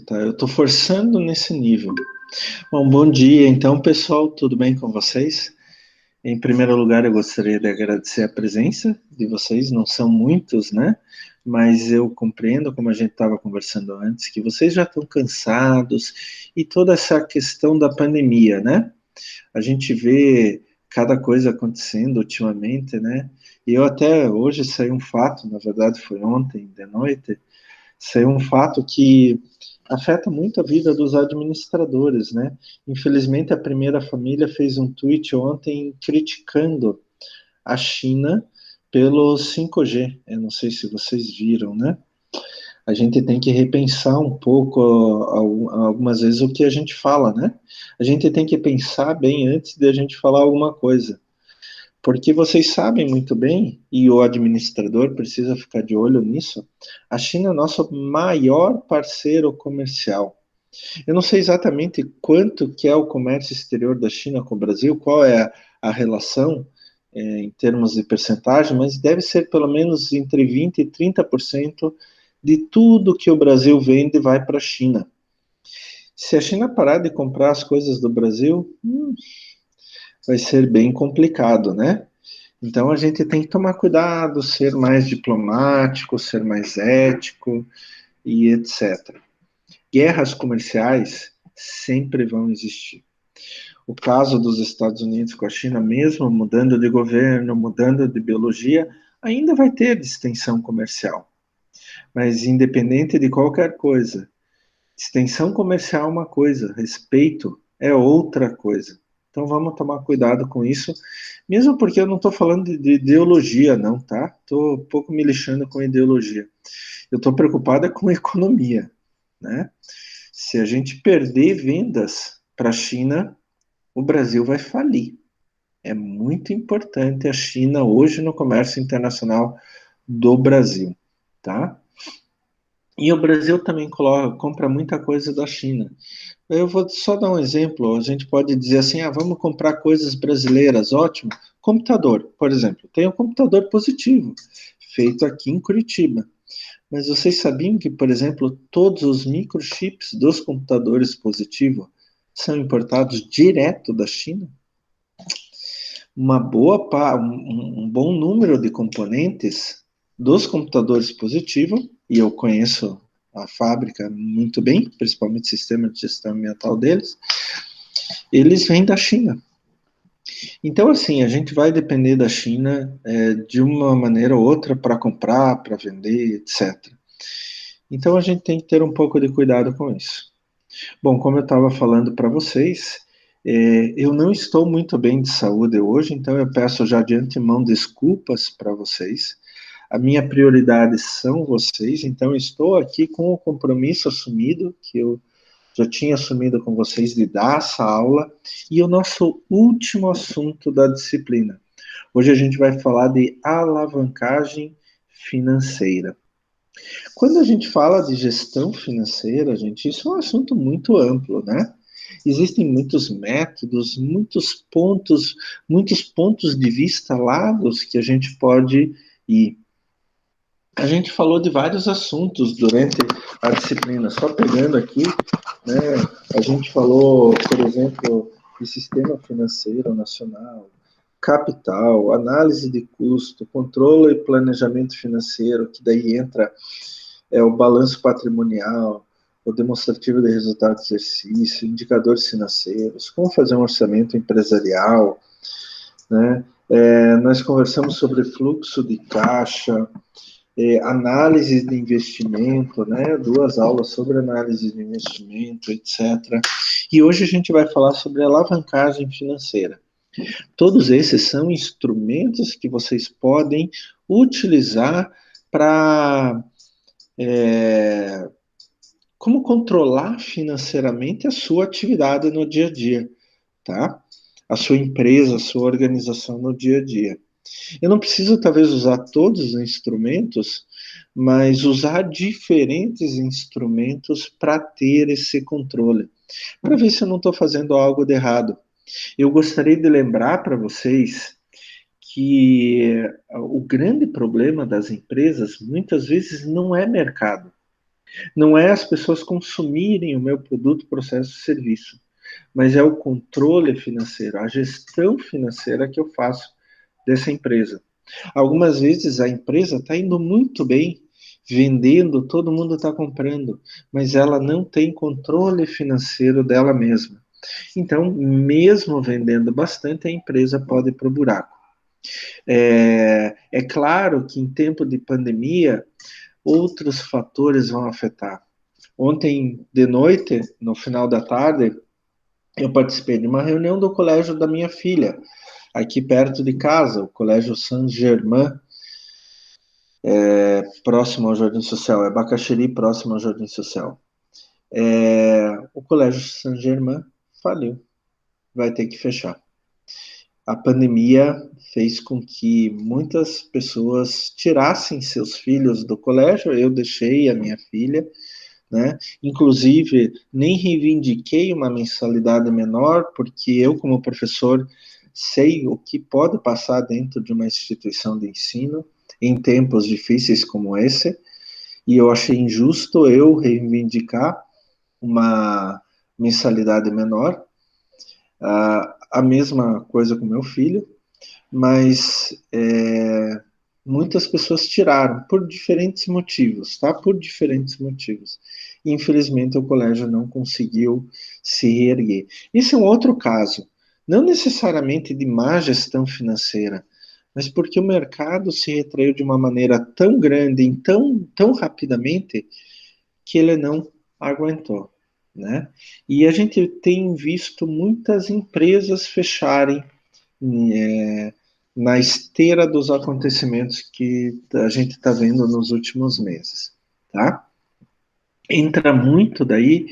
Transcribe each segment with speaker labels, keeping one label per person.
Speaker 1: tá? Eu estou forçando nesse nível. Bom dia, então, pessoal, tudo bem com vocês? Em primeiro lugar, eu gostaria de agradecer a presença de vocês, não são muitos, né? Mas eu compreendo, como a gente estava conversando antes, que vocês já estão cansados e toda essa questão da pandemia, né? A gente vê cada coisa acontecendo ultimamente, né? E eu até hoje saiu um fato, na verdade foi ontem de noite, saiu um fato que afeta muito a vida dos administradores, né? Infelizmente, a primeira família fez um tweet ontem criticando a China pelo 5G. Eu não sei se vocês viram, né? A gente tem que repensar um pouco, algumas vezes, o que a gente fala, né? A gente tem que pensar bem antes de a gente falar alguma coisa. Porque vocês sabem muito bem, e o administrador precisa ficar de olho nisso, a China é nosso maior parceiro comercial. Eu não sei exatamente quanto que é o comércio exterior da China com o Brasil, qual é a relação em termos de percentagem, mas deve ser pelo menos entre 20% e 30% de tudo que o Brasil vende vai para a China. Se a China parar de comprar as coisas do Brasil, vai ser bem complicado, né? Então a gente tem que tomar cuidado, ser mais diplomático, ser mais ético e etc. Guerras comerciais sempre vão existir. O caso dos Estados Unidos com a China, mesmo mudando de governo, mudando de biologia, ainda vai ter distensão comercial. Mas independente de qualquer coisa, distensão comercial é uma coisa, respeito é outra coisa. Então vamos tomar cuidado com isso, mesmo porque eu não estou falando de ideologia, não, tá? Estou um pouco me lixando com ideologia. Eu estou preocupado com economia, né? Se a gente perder vendas para a China, o Brasil vai falir. É muito importante a China hoje no comércio internacional do Brasil, tá? E o Brasil também compra muita coisa da China. Eu vou só dar um exemplo. A gente pode dizer assim: vamos comprar coisas brasileiras, ótimo. Computador, por exemplo. Tem um computador positivo, feito aqui em Curitiba. Mas vocês sabiam que, por exemplo, todos os microchips dos computadores positivo são importados direto da China? Um bom número de componentes dos computadores positivo, e eu conheço a fábrica muito bem, principalmente o sistema de gestão ambiental deles, eles vêm da China. Então, assim, a gente vai depender da China de uma maneira ou outra para comprar, para vender, etc. Então, a gente tem que ter um pouco de cuidado com isso. Bom, como eu estava falando para vocês, eu não estou muito bem de saúde hoje, então eu peço já de antemão desculpas para vocês. A minha prioridade são vocês, então estou aqui com o compromisso assumido, que eu já tinha assumido com vocês, de dar essa aula, e o nosso último assunto da disciplina. Hoje a gente vai falar de alavancagem financeira. Quando a gente fala de gestão financeira, gente, isso é um assunto muito amplo, né? Existem muitos métodos, muitos pontos de vista largos que a gente pode ir. A gente falou de vários assuntos durante a disciplina, só pegando aqui, né? A gente falou, por exemplo, de sistema financeiro nacional, capital, análise de custo, controle e planejamento financeiro, que daí entra o balanço patrimonial, o demonstrativo de resultado do exercício, indicadores financeiros, como fazer um orçamento empresarial, né? Nós conversamos sobre fluxo de caixa, análise de investimento, né? 2 aulas sobre análise de investimento, etc. E hoje a gente vai falar sobre alavancagem financeira. Todos esses são instrumentos que vocês podem utilizar para como controlar financeiramente a sua atividade no dia a dia, tá? A sua empresa, a sua organização no dia a dia. Eu não preciso, talvez, usar todos os instrumentos, mas usar diferentes instrumentos para ter esse controle, para ver se eu não estou fazendo algo de errado. Eu gostaria de lembrar para vocês que o grande problema das empresas, muitas vezes, não é mercado. Não é as pessoas consumirem o meu produto, processo, serviço, mas é o controle financeiro, a gestão financeira que eu faço dessa empresa. Algumas vezes a empresa está indo muito bem, vendendo, todo mundo está comprando, mas ela não tem controle financeiro dela mesma. Então, mesmo vendendo bastante, a empresa pode ir para o buraco. É claro que em tempo de pandemia, outros fatores vão afetar. Ontem de noite, no final da tarde, eu participei de uma reunião do colégio da minha filha, aqui perto de casa, o Colégio Saint-Germain, próximo ao Jardim Social, é Bacaxiri, próximo ao Jardim Social. O Colégio Saint-Germain faliu, vai ter que fechar. A pandemia fez com que muitas pessoas tirassem seus filhos do colégio, eu deixei a minha filha, né? Inclusive, nem reivindiquei uma mensalidade menor, porque eu, como professor, sei o que pode passar dentro de uma instituição de ensino em tempos difíceis como esse, e eu achei injusto eu reivindicar uma mensalidade menor. A mesma coisa com meu filho, mas muitas pessoas tiraram por diferentes motivos, tá? Por diferentes motivos. Infelizmente, o colégio não conseguiu se reerguer. Isso é um outro caso, não necessariamente de má gestão financeira, mas porque o mercado se retraiu de uma maneira tão grande, tão rapidamente, que ele não aguentou, né? E a gente tem visto muitas empresas fecharem na esteira dos acontecimentos que a gente está vendo nos últimos meses, tá? Entra muito daí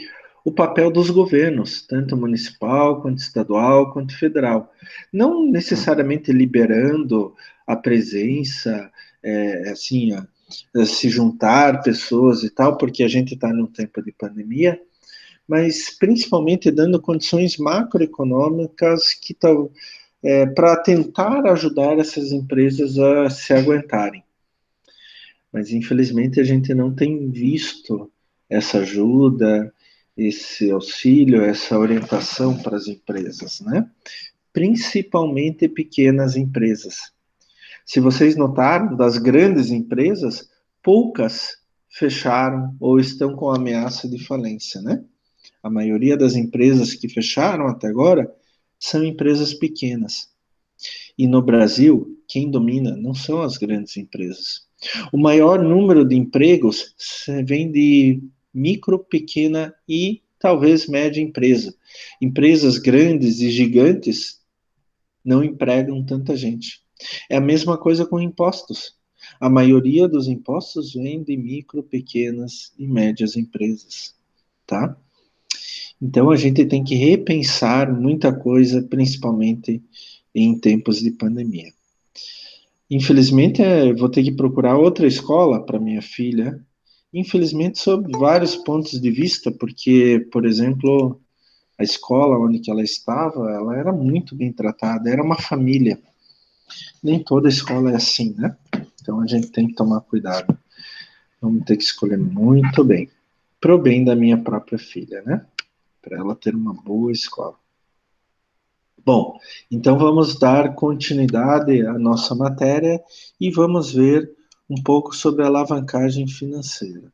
Speaker 1: o papel dos governos, tanto municipal, quanto estadual, quanto federal. Não necessariamente liberando a presença, assim, se juntar pessoas e tal, porque a gente está num tempo de pandemia, mas principalmente dando condições macroeconômicas que estão para tentar ajudar essas empresas a se aguentarem. Mas infelizmente a gente não tem visto essa ajuda, esse auxílio, essa orientação para as empresas, né? Principalmente pequenas empresas. Se vocês notaram, das grandes empresas, poucas fecharam ou estão com ameaça de falência, né? A maioria das empresas que fecharam até agora são empresas pequenas. E no Brasil, quem domina não são as grandes empresas. O maior número de empregos vem de micro, pequena e talvez média empresa. Empresas grandes e gigantes não empregam tanta gente. É a mesma coisa com impostos. A maioria dos impostos vem de micro, pequenas e médias empresas, tá? Então a gente tem que repensar muita coisa, principalmente em tempos de pandemia. Infelizmente, vou ter que procurar outra escola para minha filha. Infelizmente, sob vários pontos de vista, porque, por exemplo, a escola onde ela estava, ela era muito bem tratada, era uma família. Nem toda escola é assim, né? Então a gente tem que tomar cuidado. Vamos ter que escolher muito bem, pro bem da minha própria filha, né? Para ela ter uma boa escola. Bom, então vamos dar continuidade à nossa matéria e vamos ver um pouco sobre a alavancagem financeira.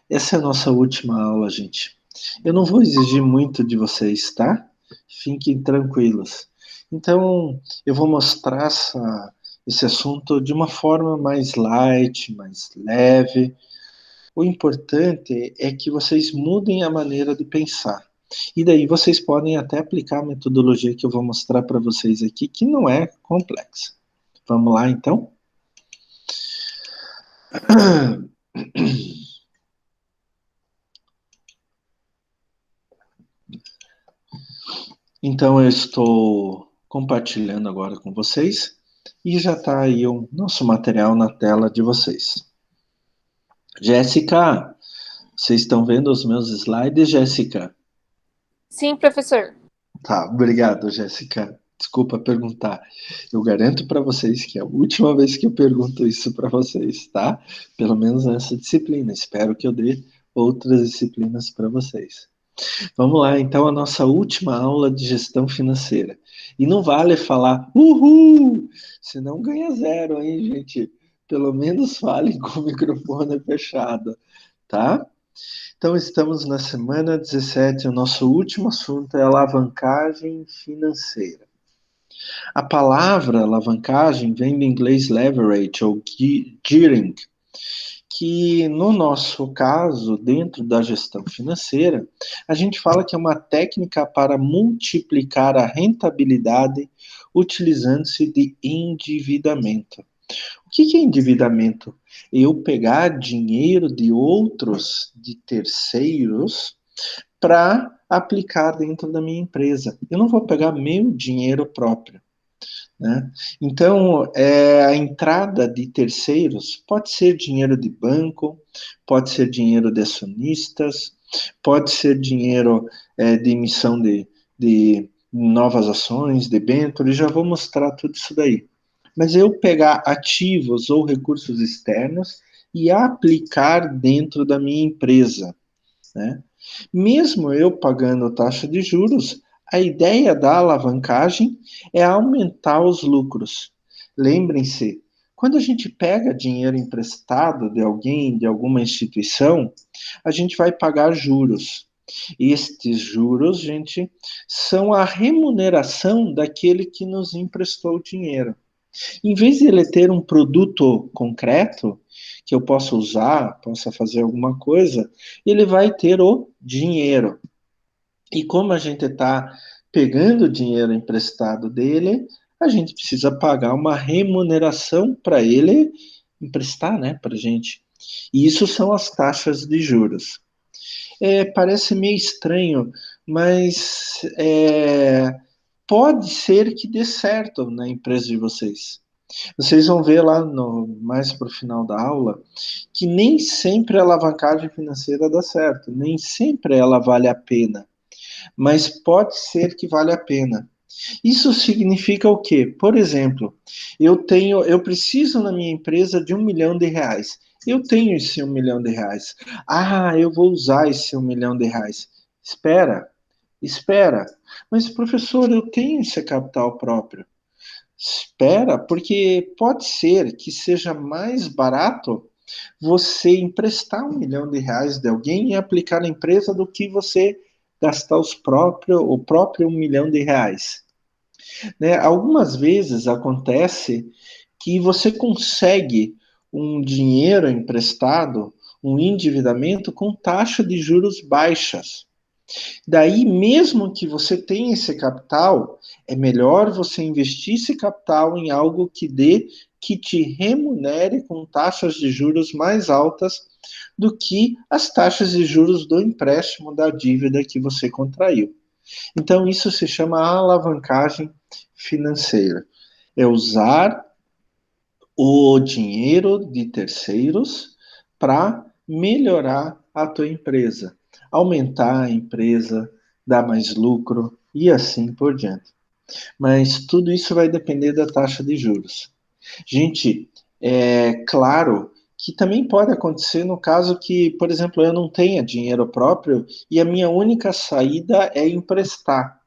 Speaker 1: Essa é a nossa última aula, gente. Eu não vou exigir muito de vocês, tá? Fiquem tranquilos. Então, eu vou mostrar esse assunto de uma forma mais light, mais leve. O importante é que vocês mudem a maneira de pensar. E daí vocês podem até aplicar a metodologia que eu vou mostrar para vocês aqui, que não é complexa. Vamos lá, então? Então, eu estou compartilhando agora com vocês e já está aí o nosso material na tela de vocês. Jéssica, vocês estão vendo os meus slides, Jéssica?
Speaker 2: Sim, professor.
Speaker 1: Tá, obrigado, Jéssica. Desculpa perguntar. Eu garanto para vocês que é a última vez que eu pergunto isso para vocês, tá? Pelo menos nessa disciplina. Espero que eu dê outras disciplinas para vocês. Vamos lá, então, a nossa última aula de gestão financeira. E não vale falar uhul, senão ganha zero, hein, gente? Pelo menos fale com o microfone fechado, tá? Então, estamos na semana 17, o nosso último assunto é alavancagem financeira. A palavra alavancagem vem do inglês leverage ou gearing, que no nosso caso, dentro da gestão financeira, a gente fala que é uma técnica para multiplicar a rentabilidade utilizando-se de endividamento. O que é endividamento? Eu pegar dinheiro de outros, de terceiros, para aplicar dentro da minha empresa. Eu não vou pegar meu dinheiro próprio. Né? Então, a entrada de terceiros pode ser dinheiro de banco, pode ser dinheiro de acionistas, pode ser dinheiro de emissão de novas ações, debêntures, já vou mostrar tudo isso daí. Mas eu pegar ativos ou recursos externos e aplicar dentro da minha empresa. Né? Mesmo eu pagando taxa de juros, a ideia da alavancagem é aumentar os lucros. Lembrem-se, quando a gente pega dinheiro emprestado de alguém, de alguma instituição, a gente vai pagar juros. Estes juros, gente, são a remuneração daquele que nos emprestou o dinheiro. Em vez de ele ter um produto concreto que eu possa usar, possa fazer alguma coisa, ele vai ter o dinheiro. E como a gente está pegando o dinheiro emprestado dele, a gente precisa pagar uma remuneração para ele emprestar, né, para a gente. E isso são as taxas de juros. Parece meio estranho, mas pode ser que dê certo na empresa de vocês. Vocês vão ver lá mais para o final da aula que nem sempre a alavancagem financeira dá certo, nem sempre ela vale a pena, mas pode ser que vale a pena. Isso significa o quê? Por exemplo, eu preciso na minha empresa de R$ 1 milhão. Eu tenho esse R$ 1 milhão. Ah, eu vou usar esse R$ 1 milhão. Espera, espera. Mas professor, eu tenho esse capital próprio. Espera, porque pode ser que seja mais barato você emprestar R$ 1 milhão de alguém e aplicar na empresa do que você gastar o próprio R$ 1 milhão. Né? Algumas vezes acontece que você consegue um dinheiro emprestado, um endividamento com taxa de juros baixas. Daí, mesmo que você tenha esse capital, é melhor você investir esse capital em algo que te remunere com taxas de juros mais altas do que as taxas de juros do empréstimo da dívida que você contraiu. Então, isso se chama alavancagem financeira. É usar o dinheiro de terceiros para melhorar a tua empresa, aumentar a empresa, dar mais lucro e assim por diante. Mas tudo isso vai depender da taxa de juros. Gente, é claro que também pode acontecer no caso que, por exemplo, eu não tenha dinheiro próprio e a minha única saída é emprestar.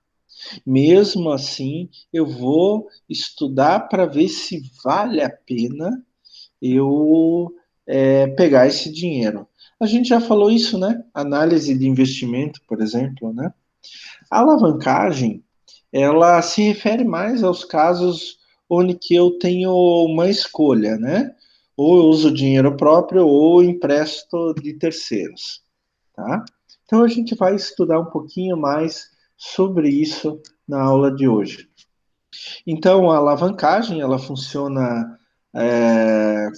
Speaker 1: Mesmo assim, eu vou estudar para ver se vale a pena eu pegar esse dinheiro. A gente já falou isso, né? Análise de investimento, por exemplo, né? A alavancagem, ela se refere mais aos casos onde que eu tenho uma escolha, né? Ou eu uso dinheiro próprio ou empresto de terceiros, tá? Então a gente vai estudar um pouquinho mais sobre isso na aula de hoje. Então, a alavancagem, ela funciona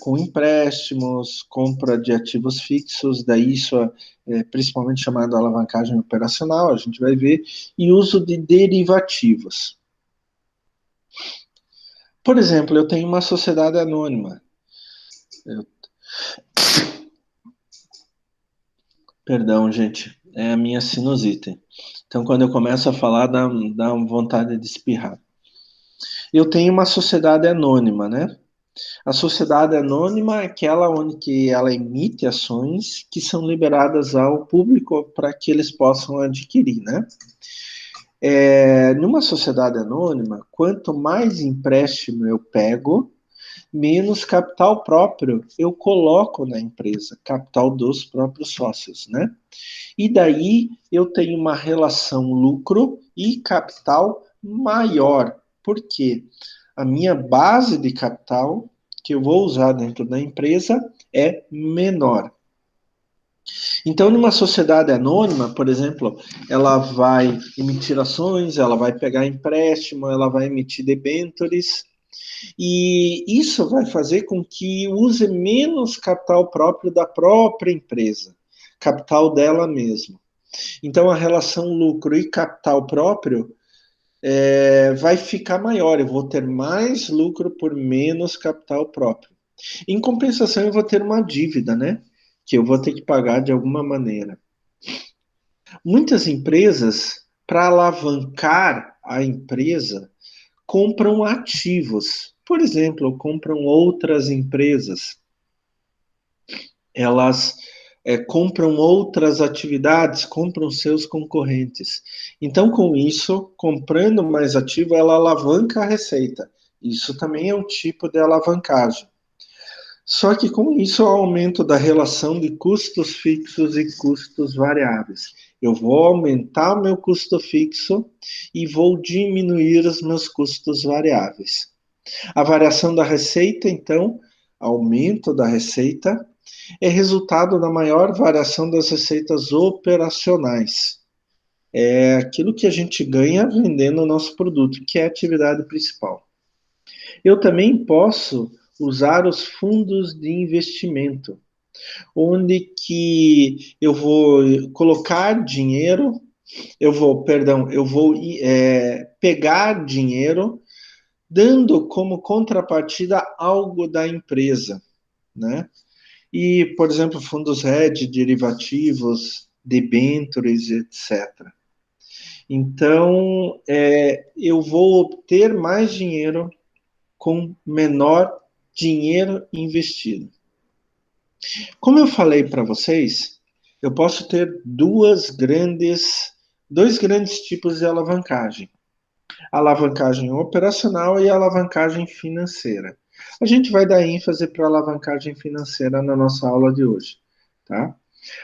Speaker 1: com empréstimos, compra de ativos fixos, daí isso é principalmente chamado alavancagem operacional, a gente vai ver, e uso de derivativos. Por exemplo, eu tenho uma sociedade anônima. Perdão, gente, é a minha sinusite. Então, quando eu começo a falar, dá vontade de espirrar. Eu tenho uma sociedade anônima, né? A sociedade anônima é aquela onde que ela emite ações que são liberadas ao público para que eles possam adquirir, né? Numa sociedade anônima, quanto mais empréstimo eu pego, menos capital próprio eu coloco na empresa, capital dos próprios sócios, né? E daí eu tenho uma relação lucro e capital maior. Por quê? A minha base de capital que eu vou usar dentro da empresa é menor. Então, numa sociedade anônima, por exemplo, ela vai emitir ações, ela vai pegar empréstimo, ela vai emitir debêntures, e isso vai fazer com que use menos capital próprio da própria empresa, capital dela mesma. Então, a relação lucro e capital próprio vai ficar maior, eu vou ter mais lucro por menos capital próprio. Em compensação, eu vou ter uma dívida, né? Que eu vou ter que pagar de alguma maneira. Muitas empresas, para alavancar a empresa, compram ativos. Por exemplo, compram outras empresas. Elas compram outras atividades, compram seus concorrentes. Então, com isso, comprando mais ativo, ela alavanca a receita. Isso também é um tipo de alavancagem. Só que com isso, o aumento da relação de custos fixos e custos variáveis. Eu vou aumentar o meu custo fixo e vou diminuir os meus custos variáveis. A variação da receita, então, aumento da receita, é resultado da maior variação das receitas operacionais. É aquilo que a gente ganha vendendo o nosso produto, que é a atividade principal. Eu também posso usar os fundos de investimento, onde que eu vou colocar dinheiro, eu vou pegar dinheiro, dando como contrapartida algo da empresa, né? E, por exemplo, fundos hedge, derivativos, debêntures, etc. Então, eu vou obter mais dinheiro com menor dinheiro investido. Como eu falei para vocês, eu posso ter dois grandes tipos de alavancagem: a alavancagem operacional e a alavancagem financeira. A gente vai dar ênfase para a alavancagem financeira na nossa aula de hoje, tá?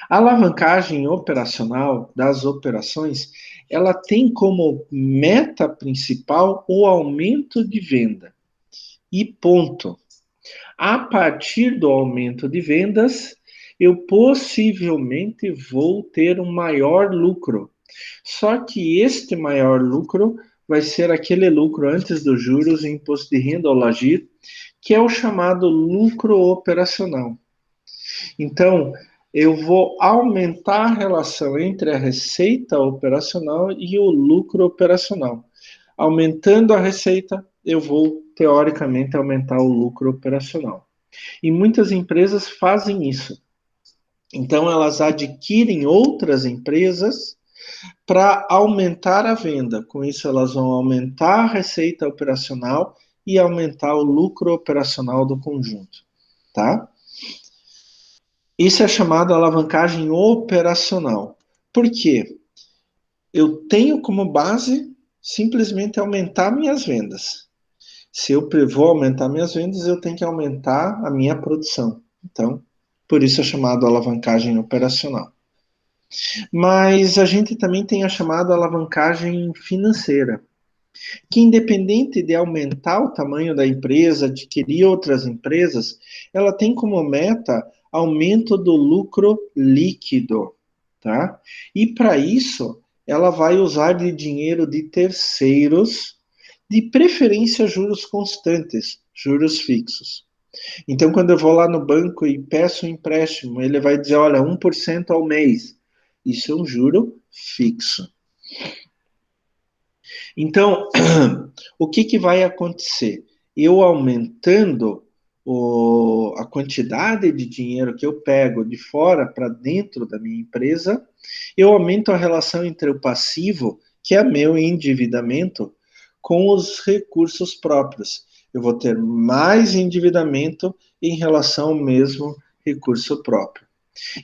Speaker 1: A alavancagem operacional das operações, ela tem como meta principal o aumento de venda. E ponto. A partir do aumento de vendas, eu possivelmente vou ter um maior lucro. Só que este maior lucro vai ser aquele lucro antes dos juros e imposto de renda ao LAGIR, que é o chamado lucro operacional. Então, eu vou aumentar a relação entre a receita operacional e o lucro operacional. Aumentando a receita, eu vou, teoricamente, aumentar o lucro operacional. E muitas empresas fazem isso. Então, elas adquirem outras empresas para aumentar a venda. Com isso, elas vão aumentar a receita operacional e aumentar o lucro operacional do conjunto, tá? Isso é chamado alavancagem operacional. Por quê? Eu tenho como base simplesmente aumentar minhas vendas. Se eu vou aumentar minhas vendas, eu tenho que aumentar a minha produção. Então, por isso é chamado alavancagem operacional. Mas a gente também tem a chamada alavancagem financeira, que independente de aumentar o tamanho da empresa, adquirir outras empresas, ela tem como meta aumento do lucro líquido, tá? E para isso, ela vai usar de dinheiro de terceiros, de preferência juros constantes, juros fixos. Então, quando eu vou lá no banco e peço um empréstimo, ele vai dizer, olha, 1% ao mês. Isso é um juro fixo. Então, o que vai acontecer? Eu aumentando a quantidade de dinheiro que eu pego de fora para dentro da minha empresa, eu aumento a relação entre o passivo, que é meu endividamento, com os recursos próprios. eu vou ter mais endividamento em relação ao mesmo recurso próprio.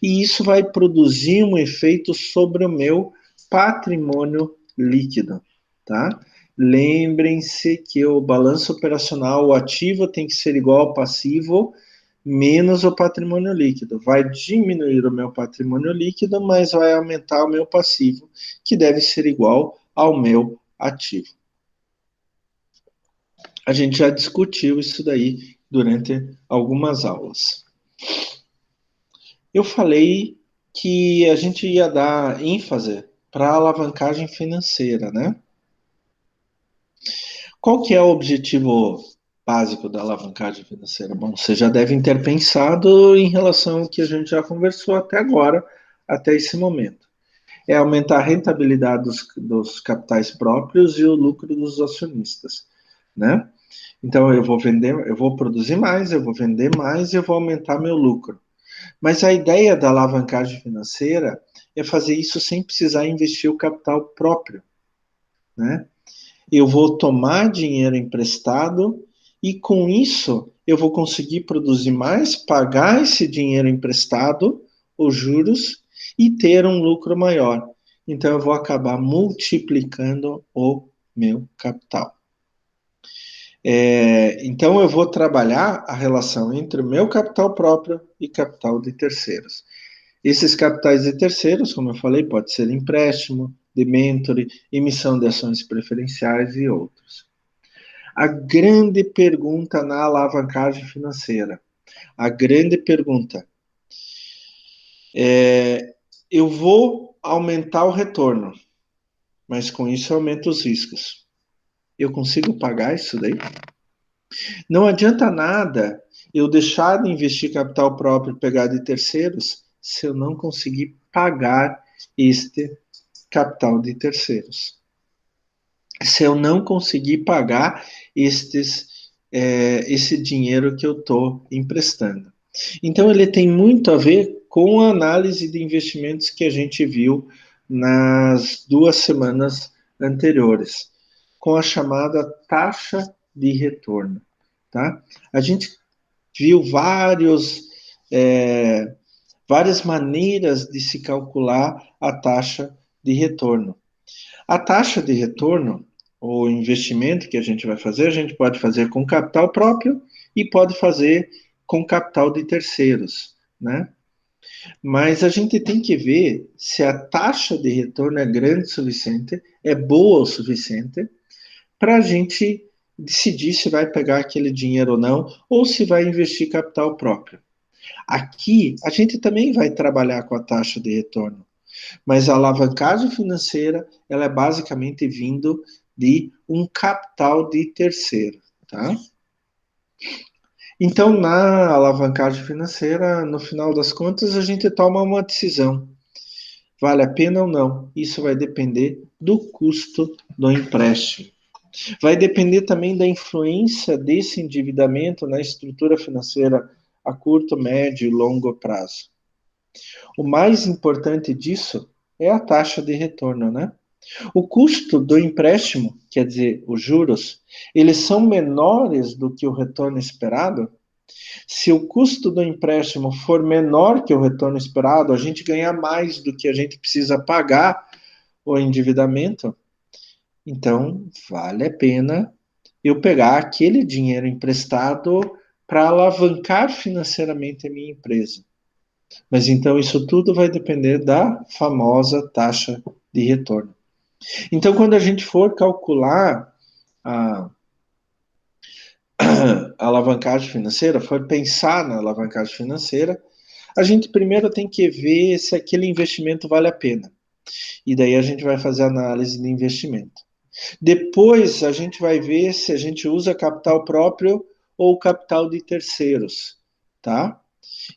Speaker 1: E isso vai produzir um efeito sobre o meu patrimônio líquido, tá? Lembrem-se que o balanço operacional, o ativo tem que ser igual ao passivo menos o patrimônio líquido. Vai diminuir o meu patrimônio líquido, mas vai aumentar o meu passivo, que deve ser igual ao meu ativo. A gente já discutiu isso daí durante algumas aulas. Eu falei que a gente ia dar ênfase para a alavancagem financeira, né? Qual que é o objetivo básico da alavancagem financeira? Bom, vocês já devem ter pensado em relação ao que a gente já conversou até agora, até esse momento. É aumentar a rentabilidade dos capitais próprios e o lucro dos acionistas, né? Então eu vou vender, eu vou produzir mais, eu vou vender mais e eu vou aumentar meu lucro. Mas a ideia da alavancagem financeira é fazer isso sem precisar investir o capital próprio, né? Eu vou tomar dinheiro emprestado e com isso eu vou conseguir produzir mais, pagar esse dinheiro emprestado, os juros, e ter um lucro maior. Então eu vou acabar multiplicando o meu capital. Então eu vou trabalhar a relação entre o meu capital próprio e capital de terceiros. Esses capitais de terceiros, como eu falei, pode ser empréstimo, debenture, emissão de ações preferenciais e outros. A grande pergunta na alavancagem financeira, a grande pergunta é: eu vou aumentar o retorno, mas com isso eu aumento os riscos. Eu consigo pagar isso daí? Não adianta nada eu deixar de investir capital próprio e pegar de terceiros se eu não conseguir pagar este capital de terceiros. Se eu não conseguir pagar esse dinheiro que eu estou emprestando. Então, ele tem muito a ver com a análise de investimentos que a gente viu nas 2 semanas anteriores, com a chamada taxa de retorno. Tá? A gente viu várias maneiras de se calcular a taxa de retorno. A taxa de retorno, o investimento que a gente vai fazer, a gente pode fazer com capital próprio e pode fazer com capital de terceiros, né? Mas a gente tem que ver se a taxa de retorno é grande o suficiente, é boa o suficiente, para a gente decidir se vai pegar aquele dinheiro ou não, ou se vai investir capital próprio. Aqui, a gente também vai trabalhar com a taxa de retorno, mas a alavancagem financeira, ela é basicamente vindo de um capital de terceiro, tá? Então, na alavancagem financeira, no final das contas, a gente toma uma decisão. Vale a pena ou não? Isso vai depender do custo do empréstimo. Vai depender também da influência desse endividamento na estrutura financeira a curto, médio e longo prazo. O mais importante disso é a taxa de retorno, né? O custo do empréstimo, quer dizer, os juros, eles são menores do que o retorno esperado. Se o custo do empréstimo for menor que o retorno esperado, a gente ganha mais do que a gente precisa pagar o endividamento. Então, vale a pena eu pegar aquele dinheiro emprestado para alavancar financeiramente a minha empresa. Mas então isso tudo vai depender da famosa taxa de retorno. Então, quando a gente for calcular a, a alavancagem financeira, for pensar na alavancagem financeira, a gente primeiro tem que ver se aquele investimento vale a pena. E daí a gente vai fazer a análise de investimento. Depois a gente vai ver se a gente usa capital próprio ou capital de terceiros, tá?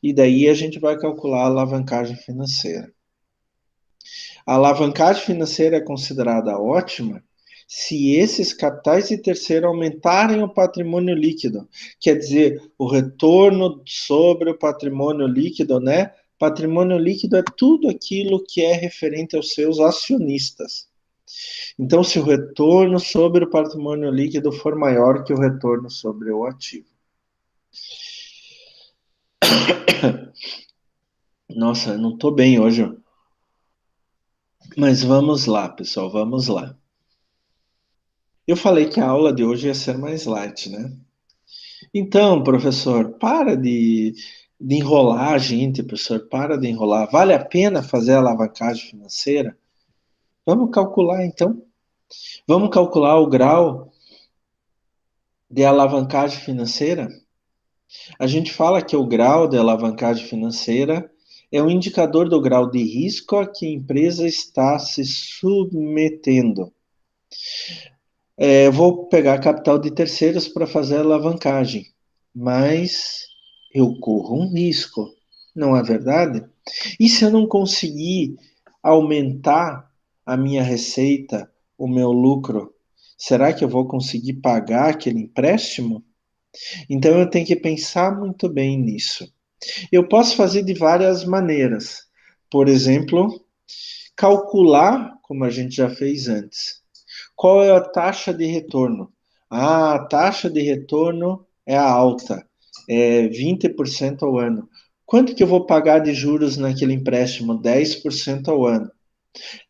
Speaker 1: E daí a gente vai calcular a alavancagem financeira. A alavancagem financeira é considerada ótima se esses capitais de terceiro aumentarem o patrimônio líquido, quer dizer, o retorno sobre o patrimônio líquido, né? Patrimônio líquido é tudo aquilo que é referente aos seus acionistas. Então, se o retorno sobre o patrimônio líquido for maior que o retorno sobre o ativo. Nossa, eu não estou bem hoje. Mas vamos lá, pessoal, vamos lá. Eu falei que a aula de hoje ia ser mais light, né? Então, professor, para de enrolar a gente, professor, para de enrolar. Vale a pena fazer a alavancagem financeira? Vamos calcular, então. Vamos calcular o grau de alavancagem financeira? A gente fala que o grau de alavancagem financeira é um indicador do grau de risco a que a empresa está se submetendo. Eu vou pegar capital de terceiros para fazer a alavancagem, mas eu corro um risco, não é verdade? E se eu não conseguir aumentar a minha receita, o meu lucro, será que eu vou conseguir pagar aquele empréstimo? Então eu tenho que pensar muito bem nisso. Eu posso fazer de várias maneiras. Por exemplo, calcular, como a gente já fez antes. Qual é a taxa de retorno? Ah, a taxa de retorno é alta, é 20% ao ano. Quanto que eu vou pagar de juros naquele empréstimo? 10% ao ano.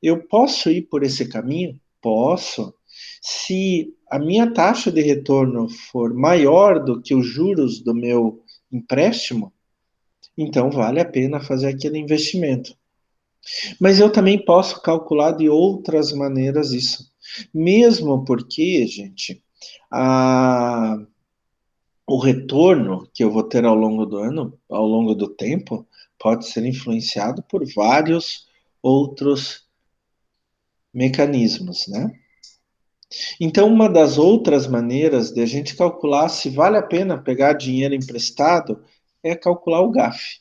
Speaker 1: Eu posso ir por esse caminho? Posso. Se a minha taxa de retorno for maior do que os juros do meu empréstimo, então vale a pena fazer aquele investimento. Mas eu também posso calcular de outras maneiras isso. Mesmo porque, gente, a, o retorno que eu vou ter ao longo do ano, ao longo do tempo, pode ser influenciado por vários outros mecanismos, né? Então, uma das outras maneiras de a gente calcular se vale a pena pegar dinheiro emprestado é calcular o GAF,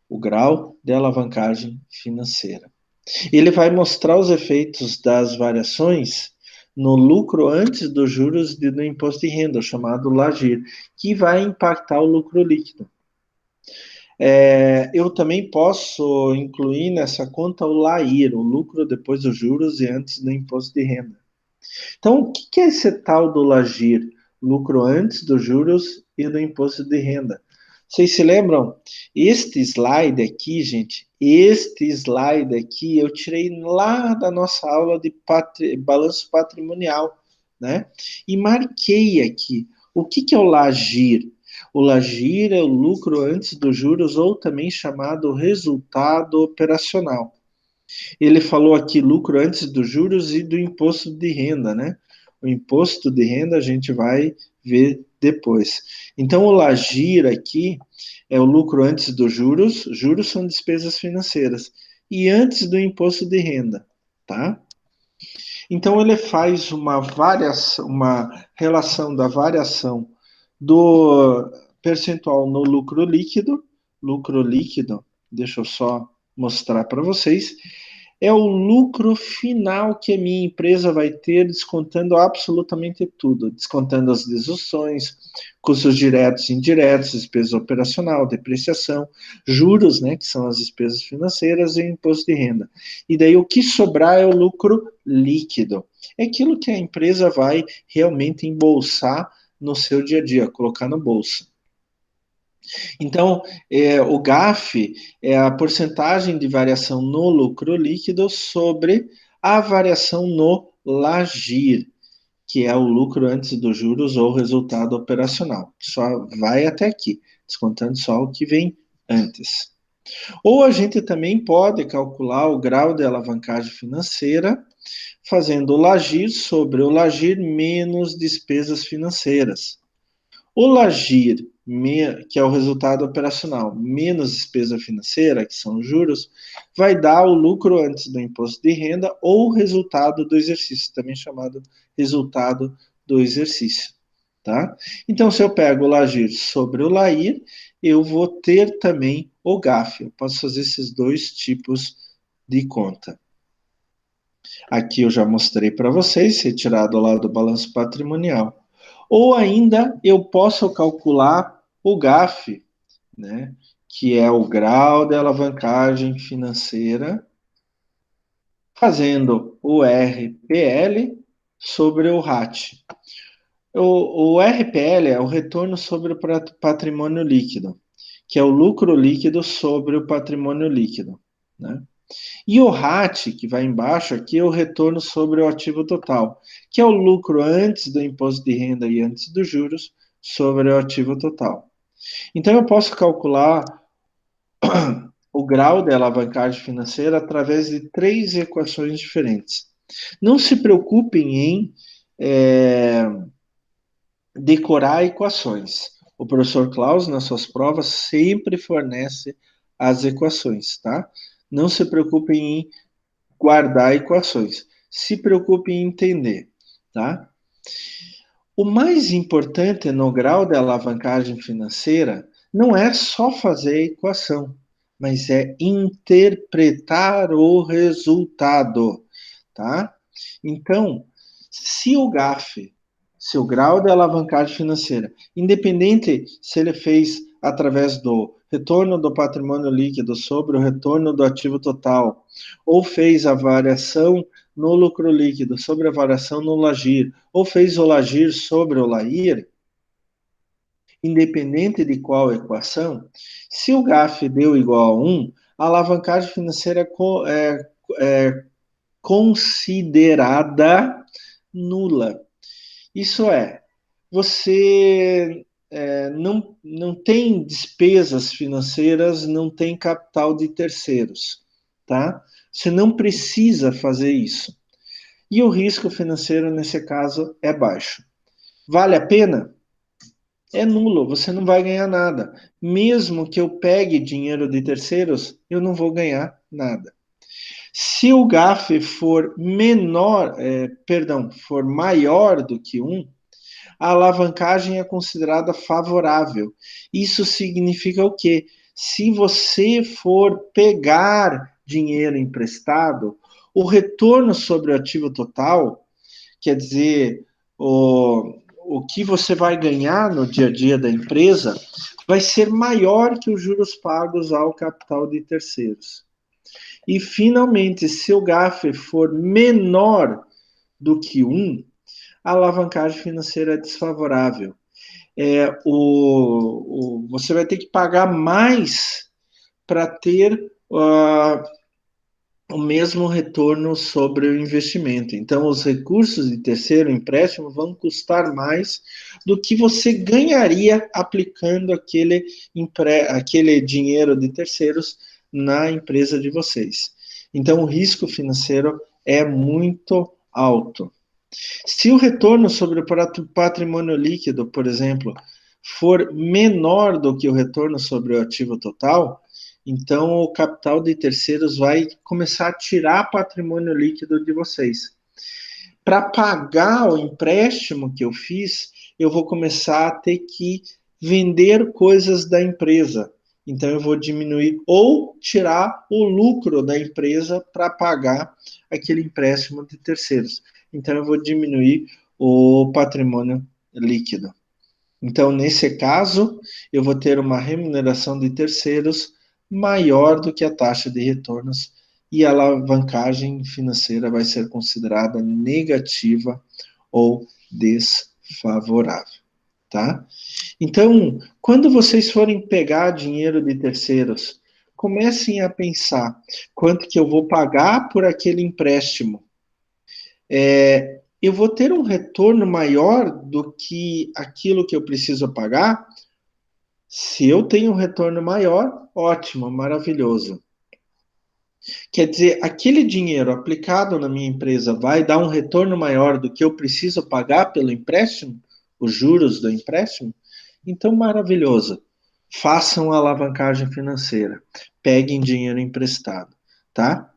Speaker 1: o grau de alavancagem financeira. Ele vai mostrar os efeitos das variações no lucro antes dos juros do imposto de renda, chamado LAGIR, que vai impactar o lucro líquido. Eu também posso incluir nessa conta o LAIR, o lucro depois dos juros e antes do imposto de renda. Então, o que é esse tal do LAGIR? Lucro antes dos juros e do imposto de renda. Vocês se lembram? Este slide aqui, gente, este slide aqui eu tirei lá da nossa aula de balanço patrimonial, né? E marquei aqui. O que é o LAGIR? O LAGIR é o lucro antes dos juros, ou também chamado resultado operacional. Ele falou aqui lucro antes dos juros e do imposto de renda, né? O imposto de renda a gente vai ver depois. Então, o LAGIR aqui é o lucro antes dos juros, juros são despesas financeiras, e antes do imposto de renda, tá? Então, ele faz uma variação, uma relação da variação do percentual no lucro líquido, deixa eu só mostrar para vocês, é o lucro final que a minha empresa vai ter, descontando absolutamente tudo, descontando as deduções, custos diretos e indiretos, despesa operacional, depreciação, juros, né, que são as despesas financeiras, e imposto de renda. E daí o que sobrar é o lucro líquido. É aquilo que a empresa vai realmente embolsar no seu dia a dia, colocar no bolso. Então, o GAF é a porcentagem de variação no lucro líquido sobre a variação no LAGIR, que é o lucro antes dos juros ou resultado operacional. Só vai até aqui, descontando só o que vem antes. Ou a gente também pode calcular o grau de alavancagem financeira fazendo o LAGIR sobre o LAGIR menos despesas financeiras. O LAGIR, que é o resultado operacional, menos despesa financeira, que são os juros, vai dar o lucro antes do imposto de renda ou resultado do exercício, também chamado resultado do exercício. Tá? Então, se eu pego o LAGIR sobre o LAIR, eu vou ter também o GAF. Eu posso fazer esses dois tipos de conta. Aqui eu já mostrei para vocês, retirado lá do balanço patrimonial. Ou ainda eu posso calcular o GAF, né, que é o grau de alavancagem financeira fazendo o RPL sobre o RAT. O RPL é o retorno sobre o patrimônio líquido, que é o lucro líquido sobre o patrimônio líquido, né? E o RAT, que vai embaixo aqui, é o retorno sobre o ativo total, que é o lucro antes do imposto de renda e antes dos juros sobre o ativo total. Então, eu posso calcular o grau de alavancagem financeira através de três equações diferentes. Não se preocupem em decorar equações. O professor Klaus, nas suas provas, sempre fornece as equações, tá? Não se preocupem em guardar equações. Se preocupem em entender, tá? O mais importante no grau de alavancagem financeira não é só fazer a equação, mas é interpretar o resultado, tá? Então, se o GAF, se o grau de alavancagem financeira, independente se ele fez através do retorno do patrimônio líquido sobre o retorno do ativo total, ou fez a variação no lucro líquido sobre a variação no LAGIR, ou fez o LAGIR sobre o LAIR, independente de qual equação, se o GAF deu igual a 1, a alavancagem financeira é considerada nula. Isso é, você não tem despesas financeiras, não tem capital de terceiros, tá? Você não precisa fazer isso. E o risco financeiro, nesse caso, é baixo. Vale a pena? É nulo, você não vai ganhar nada. Mesmo que eu pegue dinheiro de terceiros, eu não vou ganhar nada. Se o GAF for for maior do que 1, a alavancagem é considerada favorável. Isso significa o quê? Se você for pegar dinheiro emprestado, o retorno sobre o ativo total, quer dizer, o que você vai ganhar no dia a dia da empresa, vai ser maior que os juros pagos ao capital de terceiros. E, finalmente, se o GAF for menor do que 1, a alavancagem financeira é desfavorável. Você vai ter que pagar mais para ter o mesmo retorno sobre o investimento. Então, os recursos de terceiro empréstimo vão custar mais do que você ganharia aplicando aquele dinheiro de terceiros na empresa de vocês. Então, o risco financeiro é muito alto. Se o retorno sobre o patrimônio líquido, por exemplo, for menor do que o retorno sobre o ativo total, então o capital de terceiros vai começar a tirar patrimônio líquido de vocês. Para pagar o empréstimo que eu fiz, eu vou começar a ter que vender coisas da empresa. Então eu vou diminuir ou tirar o lucro da empresa para pagar aquele empréstimo de terceiros. Então eu vou diminuir o patrimônio líquido. Então, nesse caso, eu vou ter uma remuneração de terceiros maior do que a taxa de retornos e a alavancagem financeira vai ser considerada negativa ou desfavorável, tá? Então, quando vocês forem pegar dinheiro de terceiros, comecem a pensar quanto que eu vou pagar por aquele empréstimo. Eu vou ter um retorno maior do que aquilo que eu preciso pagar? Se eu tenho um retorno maior, ótimo, maravilhoso. Quer dizer, aquele dinheiro aplicado na minha empresa vai dar um retorno maior do que eu preciso pagar pelo empréstimo, os juros do empréstimo? Então, maravilhoso. Façam a alavancagem financeira. Peguem dinheiro emprestado, tá?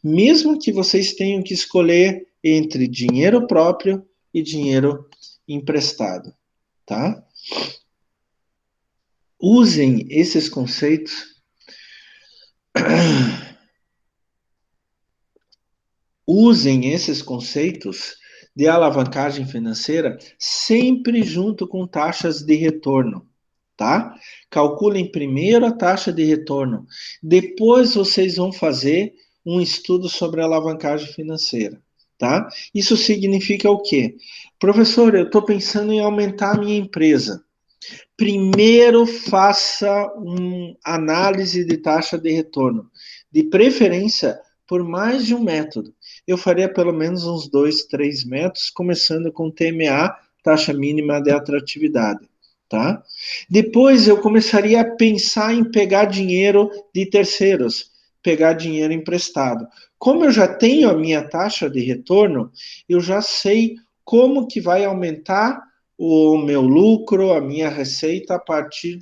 Speaker 1: Mesmo que vocês tenham que escolher entre dinheiro próprio e dinheiro emprestado, tá? Usem esses conceitos. Usem esses conceitos de alavancagem financeira sempre junto com taxas de retorno, tá? Calculem primeiro a taxa de retorno, depois vocês vão fazer um estudo sobre alavancagem financeira, tá? Isso significa o quê? Professor, eu estou pensando em aumentar a minha empresa. Primeiro, faça uma análise de taxa de retorno, de preferência por mais de um método. Eu faria pelo menos uns 2, 3 métodos, começando com TMA, taxa mínima de atratividade, tá? Depois eu começaria a pensar em pegar dinheiro de terceiros, pegar dinheiro emprestado. Como eu já tenho a minha taxa de retorno, eu já sei como que vai aumentar o meu lucro, a minha receita a partir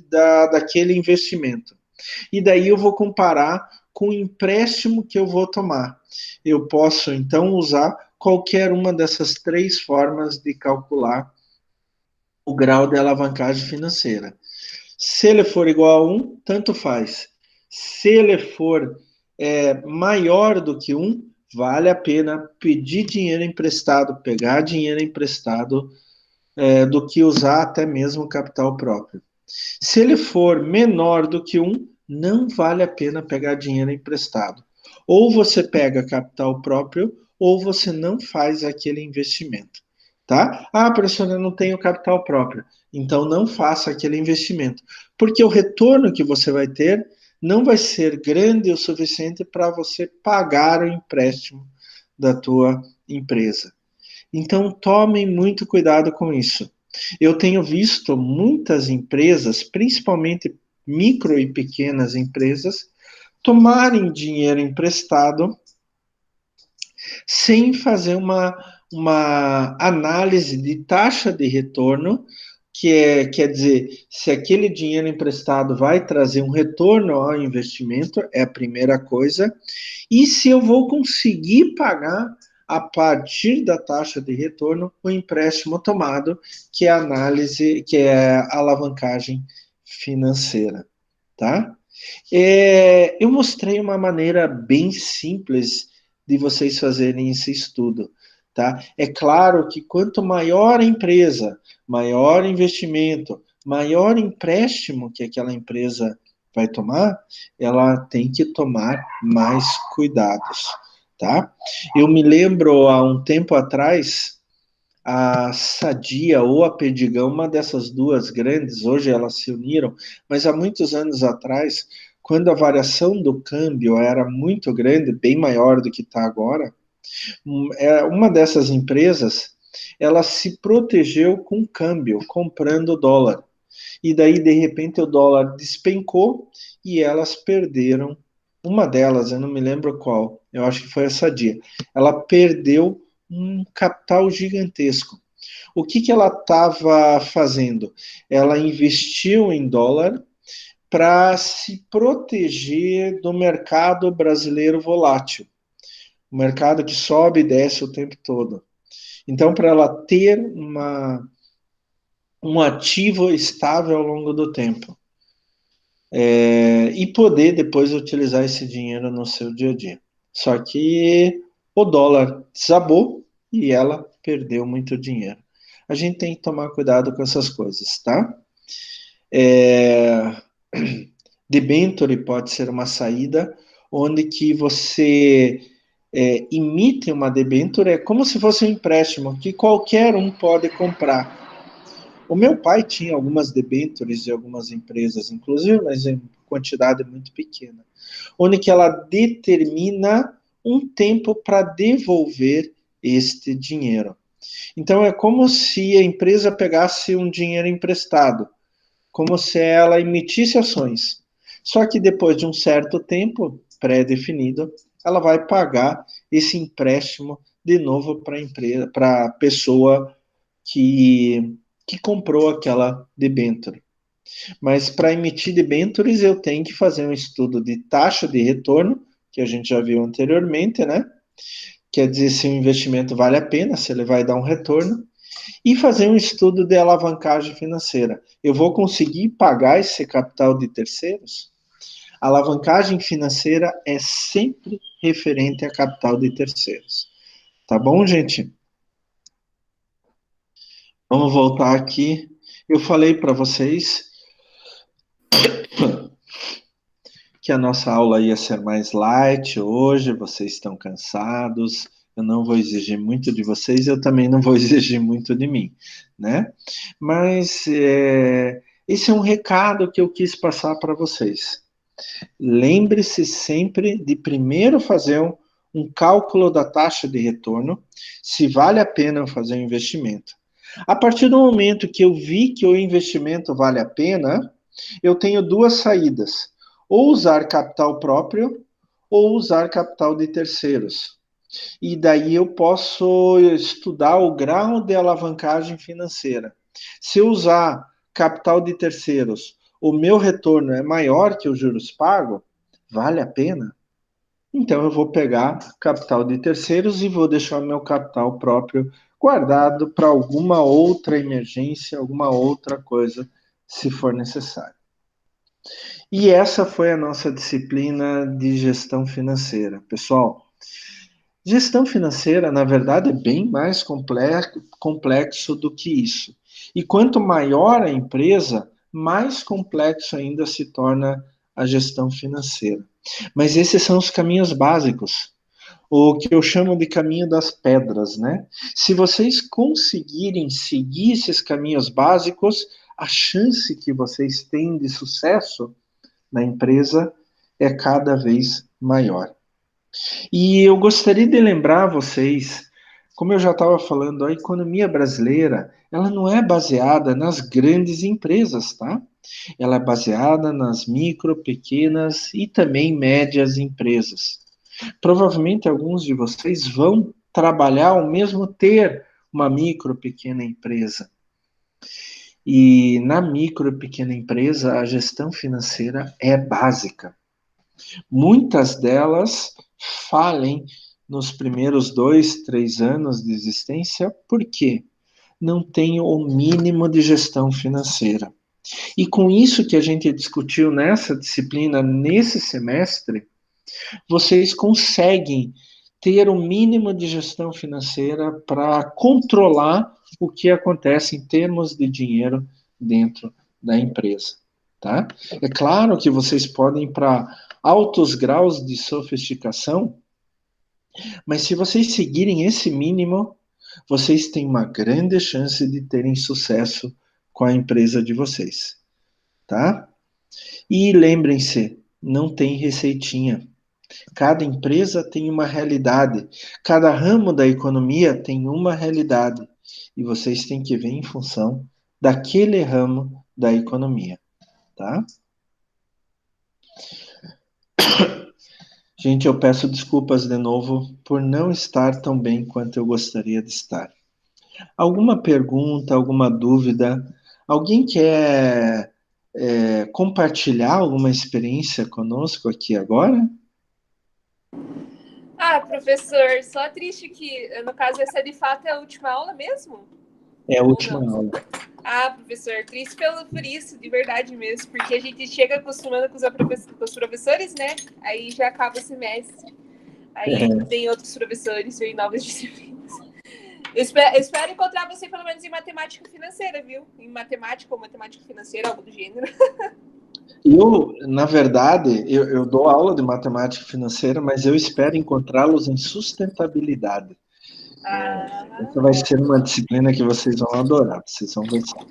Speaker 1: daquele investimento. E daí eu vou comparar com o empréstimo que eu vou tomar. Eu posso, então, usar qualquer uma dessas 3 formas de calcular o grau de alavancagem financeira. Se ele for igual a 1, tanto faz. Se ele for maior do que 1, vale a pena pedir dinheiro emprestado, pegar dinheiro emprestado, do que usar até mesmo capital próprio. Se ele for menor do que 1, não vale a pena pegar dinheiro emprestado. Ou você pega capital próprio, ou você não faz aquele investimento. Tá? Ah, professor, eu não tenho capital próprio. Então não faça aquele investimento. Porque o retorno que você vai ter não vai ser grande o suficiente para você pagar o empréstimo da tua empresa. Então, tomem muito cuidado com isso. Eu tenho visto muitas empresas, principalmente micro e pequenas empresas, tomarem dinheiro emprestado sem fazer uma análise de taxa de retorno, quer dizer, se aquele dinheiro emprestado vai trazer um retorno ao investimento, é a primeira coisa, e se eu vou conseguir pagar a partir da taxa de retorno o empréstimo tomado, que é a análise, que é a alavancagem financeira, tá? Eu mostrei uma maneira bem simples de vocês fazerem esse estudo, tá? É claro que quanto maior a empresa, maior investimento, maior empréstimo que aquela empresa vai tomar, ela tem que tomar mais cuidados, tá? Eu me lembro há um tempo atrás, a Sadia ou a Perdigão, uma dessas duas grandes, hoje elas se uniram, mas há muitos anos atrás, quando a variação do câmbio era muito grande, bem maior do que está agora, uma dessas empresas, ela se protegeu com câmbio, comprando dólar. E daí, de repente, o dólar despencou e elas perderam. Uma delas, eu não me lembro qual, eu acho que foi a Sadia. Ela perdeu um capital gigantesco. O que ela estava fazendo? Ela investiu em dólar para se proteger do mercado brasileiro volátil, o mercado que sobe e desce o tempo todo. Então, para ela ter um ativo estável ao longo do tempo. E poder depois utilizar esse dinheiro no seu dia a dia. Só que o dólar desabou e ela perdeu muito dinheiro. A gente tem que tomar cuidado com essas coisas, tá? Debenture pode ser uma saída onde que você imite uma debenture, é como se fosse um empréstimo que qualquer um pode comprar. O meu pai tinha algumas debentures de algumas empresas, inclusive, mas em quantidade muito pequena, onde que ela determina um tempo para devolver este dinheiro. Então é como se a empresa pegasse um dinheiro emprestado, como se ela emitisse ações. Só que depois de um certo tempo pré-definido, ela vai pagar esse empréstimo de novo para a empresa, para a pessoa que comprou aquela debenture. Mas para emitir debentures, eu tenho que fazer um estudo de taxa de retorno, que a gente já viu anteriormente, né? Quer dizer, se o investimento vale a pena, se ele vai dar um retorno, e fazer um estudo de alavancagem financeira. Eu vou conseguir pagar esse capital de terceiros? A alavancagem financeira é sempre referente a capital de terceiros. Tá bom, gente? Vamos voltar aqui. Eu falei para vocês que a nossa aula ia ser mais light hoje, vocês estão cansados, eu não vou exigir muito de vocês, eu também não vou exigir muito de mim, né? Mas esse é um recado que eu quis passar para vocês. Lembre-se sempre de primeiro fazer um cálculo da taxa de retorno, se vale a pena eu fazer um investimento. A partir do momento que eu vi que o investimento vale a pena, eu tenho duas saídas: ou usar capital próprio ou usar capital de terceiros. E daí eu posso estudar o grau de alavancagem financeira. Se eu usar capital de terceiros, o meu retorno é maior que os juros pagos, vale a pena? Então eu vou pegar capital de terceiros e vou deixar o meu capital próprio guardado para alguma outra emergência, alguma outra coisa, se for necessário. E essa foi a nossa disciplina de gestão financeira. Pessoal, gestão financeira, na verdade, é bem mais complexo do que isso. E quanto maior a empresa, mais complexo ainda se torna a gestão financeira. Mas esses são os caminhos básicos, o que eu chamo de caminho das pedras, né? Se vocês conseguirem seguir esses caminhos básicos, a chance que vocês têm de sucesso na empresa é cada vez maior. E eu gostaria de lembrar vocês, como eu já estava falando, a economia brasileira, ela não é baseada nas grandes empresas, tá? Ela é baseada nas micro, pequenas e também médias empresas. Provavelmente alguns de vocês vão trabalhar ou mesmo ter uma micro, pequena empresa. E na micro e pequena empresa, a gestão financeira é básica. Muitas delas falem nos primeiros 2, 3 anos de existência, porque não tem o mínimo de gestão financeira. E com isso que a gente discutiu nessa disciplina, nesse semestre, vocês conseguem ter o mínimo de gestão financeira para controlar o que acontece em termos de dinheiro dentro da empresa, tá? É claro que vocês podem ir para altos graus de sofisticação, mas se vocês seguirem esse mínimo, vocês têm uma grande chance de terem sucesso com a empresa de vocês, tá? E lembrem-se, não tem receitinha. Cada empresa tem uma realidade, cada ramo da economia tem uma realidade, e vocês têm que ver em função daquele ramo da economia, tá? Gente, eu peço desculpas de novo por não estar tão bem quanto eu gostaria de estar. Alguma pergunta, alguma dúvida? Alguém quer compartilhar alguma experiência conosco aqui agora?
Speaker 2: Ah, professor, só triste que, no caso, essa de fato é a última aula mesmo?
Speaker 1: É a
Speaker 2: Ou
Speaker 1: última
Speaker 2: não?
Speaker 1: aula.
Speaker 2: Ah, professor, triste por isso, de verdade mesmo, porque a gente chega acostumando com os professores, né? Aí já acaba o semestre. Aí vem outros professores, vem novas disciplinas. Eu espero encontrar você pelo menos em matemática financeira, viu? Em matemática ou matemática financeira, algo do gênero.
Speaker 1: Eu, na verdade, eu dou aula de matemática financeira, mas eu espero encontrá-los em sustentabilidade. Essa vai ser uma disciplina que vocês vão adorar, vocês vão gostar.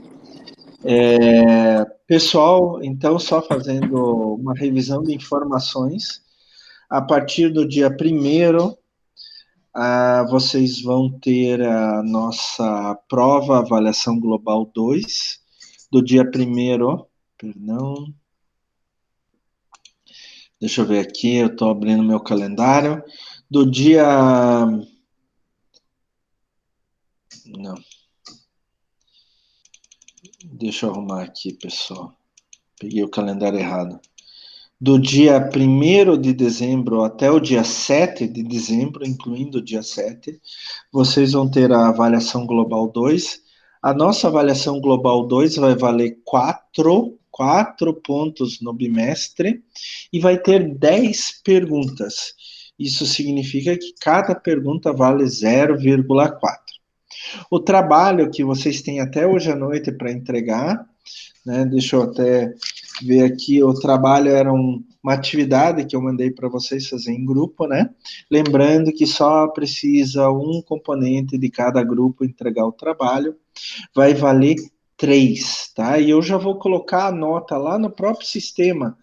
Speaker 1: Pessoal, então, só fazendo uma revisão de informações, a partir do dia 1º, vocês vão ter a nossa prova Avaliação Global 2, do dia 1º, perdão, deixa eu ver aqui, eu estou abrindo meu calendário, do dia... Não. Deixa eu arrumar aqui, pessoal. Peguei o calendário errado. Do dia 1º de dezembro até o dia 7 de dezembro, incluindo o dia 7, vocês vão ter a avaliação global 2. A nossa avaliação global 2 vai valer 4 pontos no bimestre e vai ter 10 perguntas. Isso significa que cada pergunta vale 0,4. O trabalho que vocês têm até hoje à noite para entregar, né? Deixa eu até ver aqui, o trabalho era uma atividade que eu mandei para vocês fazer em grupo, né? Lembrando que só precisa um componente de cada grupo entregar o trabalho, vai valer 3, tá? E eu já vou colocar a nota lá no próprio sistema,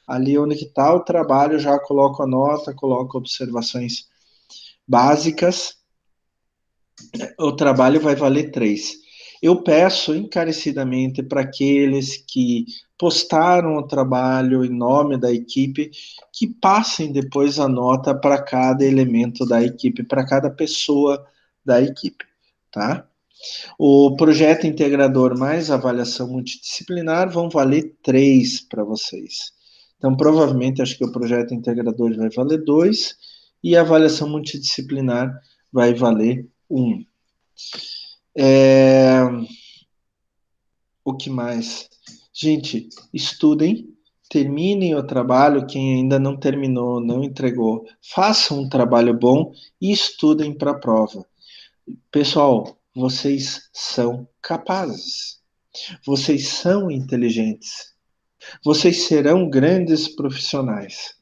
Speaker 1: ali onde que está o trabalho, já coloco a nota, coloco observações básicas, o trabalho vai valer 3. Eu peço encarecidamente para aqueles que postaram o trabalho em nome da equipe, que passem depois a nota para cada elemento da equipe, para cada pessoa da equipe, tá? O projeto integrador mais avaliação multidisciplinar vão valer 3 para vocês. Então, provavelmente, acho que o projeto integrador vai valer 2 e a avaliação multidisciplinar vai valer 1. O que mais? Gente, estudem, terminem o trabalho, quem ainda não terminou, não entregou, façam um trabalho bom e estudem para a prova. Pessoal, vocês são capazes, vocês são inteligentes, vocês serão grandes profissionais,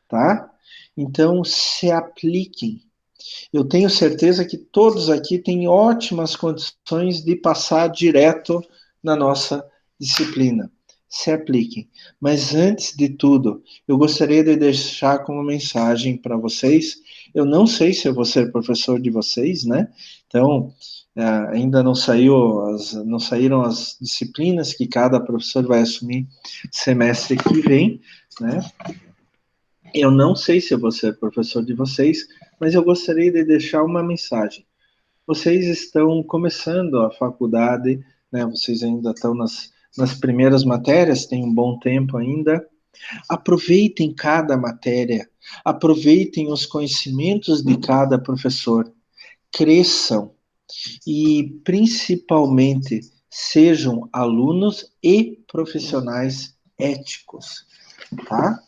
Speaker 1: tá? Então, se apliquem. Eu tenho certeza que todos aqui têm ótimas condições de passar direto na nossa disciplina. Se apliquem. Mas antes de tudo, eu gostaria de deixar como mensagem para vocês. Eu não sei se eu vou ser professor de vocês, né? Então, ainda não saíram as disciplinas que cada professor vai assumir semestre que vem, né? Eu não sei se eu vou ser professor de vocês, mas eu gostaria de deixar uma mensagem. Vocês estão começando a faculdade, né? Vocês ainda estão nas primeiras matérias, tem um bom tempo ainda. Aproveitem cada matéria, aproveitem os conhecimentos de cada professor, cresçam e, principalmente, sejam alunos e profissionais éticos, tá?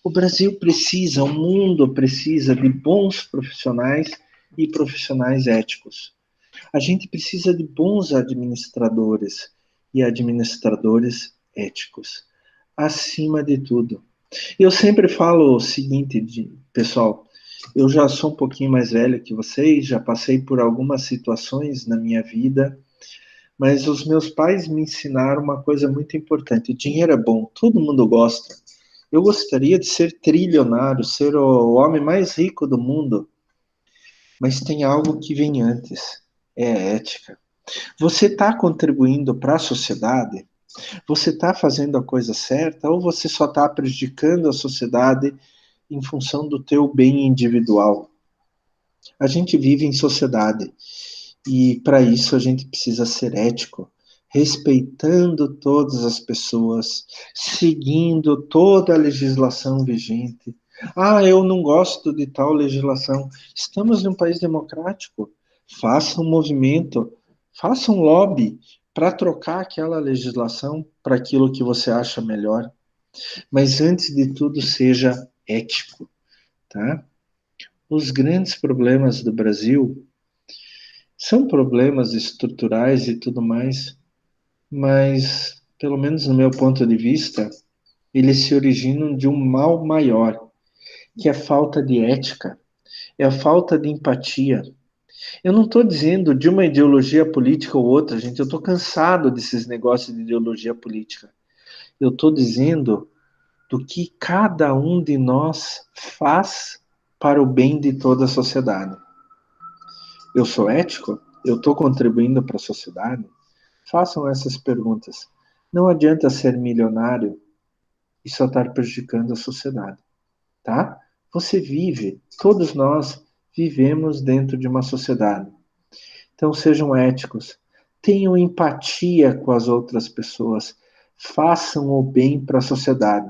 Speaker 1: O Brasil precisa, o mundo precisa de bons profissionais e profissionais éticos. A gente precisa de bons administradores e administradores éticos, acima de tudo. Eu sempre falo o seguinte, pessoal, eu já sou um pouquinho mais velho que vocês, já passei por algumas situações na minha vida, mas os meus pais me ensinaram uma coisa muito importante: dinheiro é bom, todo mundo gosta. Eu gostaria de ser trilionário, ser o homem mais rico do mundo, mas tem algo que vem antes: é a ética. Você está contribuindo para a sociedade? Você está fazendo a coisa certa ou você só está prejudicando a sociedade em função do teu bem individual? A gente vive em sociedade e para isso a gente precisa ser ético, respeitando todas as pessoas, seguindo toda a legislação vigente. Ah, eu não gosto de tal legislação. Estamos num país democrático. Faça um movimento, faça um lobby para trocar aquela legislação para aquilo que você acha melhor. Mas antes de tudo, seja ético, tá? Os grandes problemas do Brasil são problemas estruturais e tudo mais, mas, pelo menos no meu ponto de vista, eles se originam de um mal maior, que é a falta de ética, é a falta de empatia. Eu não estou dizendo de uma ideologia política ou outra, gente, eu estou cansado desses negócios de ideologia política. Eu estou dizendo do que cada um de nós faz para o bem de toda a sociedade. Eu sou ético? Eu estou contribuindo para a sociedade? Façam essas perguntas. Não adianta ser milionário e só estar prejudicando a sociedade, tá? Você vive, todos nós vivemos dentro de uma sociedade. Então sejam éticos, tenham empatia com as outras pessoas, façam o bem para a sociedade.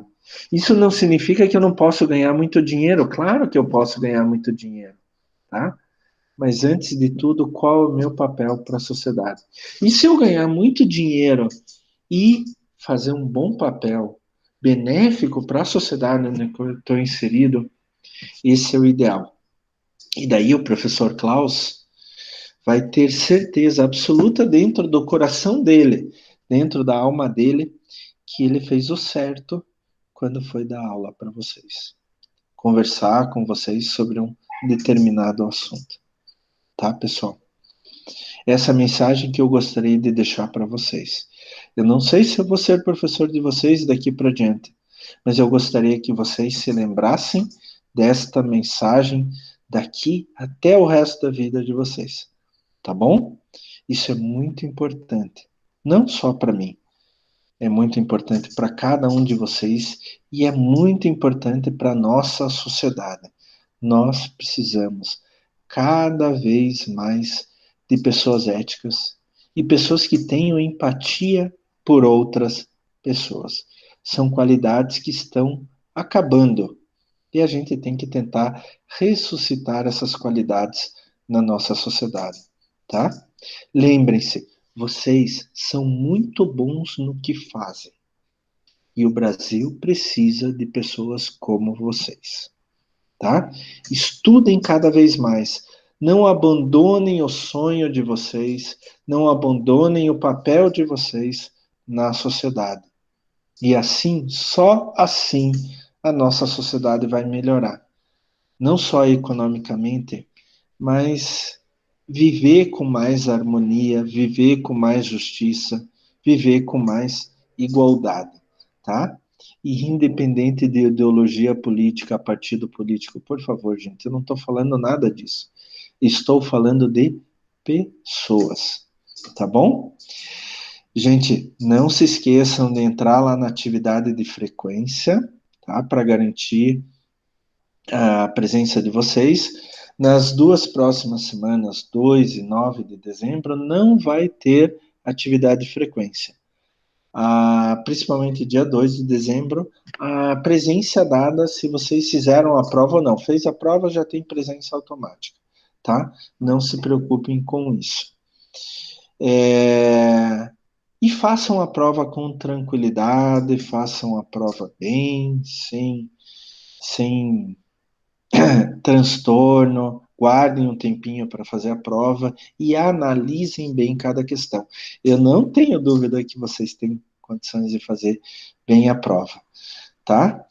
Speaker 1: Isso não significa que eu não posso ganhar muito dinheiro, claro que eu posso ganhar muito dinheiro, tá? Mas antes de tudo, qual é o meu papel para a sociedade? E se eu ganhar muito dinheiro e fazer um bom papel benéfico para a sociedade onde eu estou inserido, esse é o ideal. E daí o professor Klaus vai ter certeza absoluta dentro do coração dele, dentro da alma dele, que ele fez o certo quando foi dar aula para vocês. Conversar com vocês sobre um determinado assunto. Tá, pessoal? Essa é a mensagem que eu gostaria de deixar para vocês. Eu não sei se eu vou ser professor de vocês daqui para diante, mas eu gostaria que vocês se lembrassem desta mensagem daqui até o resto da vida de vocês. Tá bom? Isso é muito importante. Não só para mim. É muito importante para cada um de vocês e é muito importante para a nossa sociedade. Nós precisamos cada vez mais de pessoas éticas e pessoas que tenham empatia por outras pessoas. São qualidades que estão acabando e a gente tem que tentar ressuscitar essas qualidades na nossa sociedade, tá? Lembrem-se, vocês são muito bons no que fazem. E o Brasil precisa de pessoas como vocês, tá? Estudem cada vez mais. Não abandonem o sonho de vocês, não abandonem o papel de vocês na sociedade. E assim, só assim, a nossa sociedade vai melhorar. Não só economicamente, mas viver com mais harmonia, viver com mais justiça, viver com mais igualdade, tá? E independente de ideologia política, partido político, por favor, gente, eu não estou falando nada disso. Estou falando de pessoas, tá bom? Gente, não se esqueçam de entrar lá na atividade de frequência, tá? Para garantir a presença de vocês. Nas duas próximas semanas, 2 e 9 de dezembro, não vai ter atividade de frequência. Principalmente dia 2 de dezembro, a presença dada se vocês fizeram a prova ou não. Fez a prova, já tem presença automática, tá? Não se preocupem com isso. E façam a prova com tranquilidade, façam a prova bem, sem transtorno, guardem um tempinho para fazer a prova e analisem bem cada questão. Eu não tenho dúvida que vocês têm condições de fazer bem a prova, tá?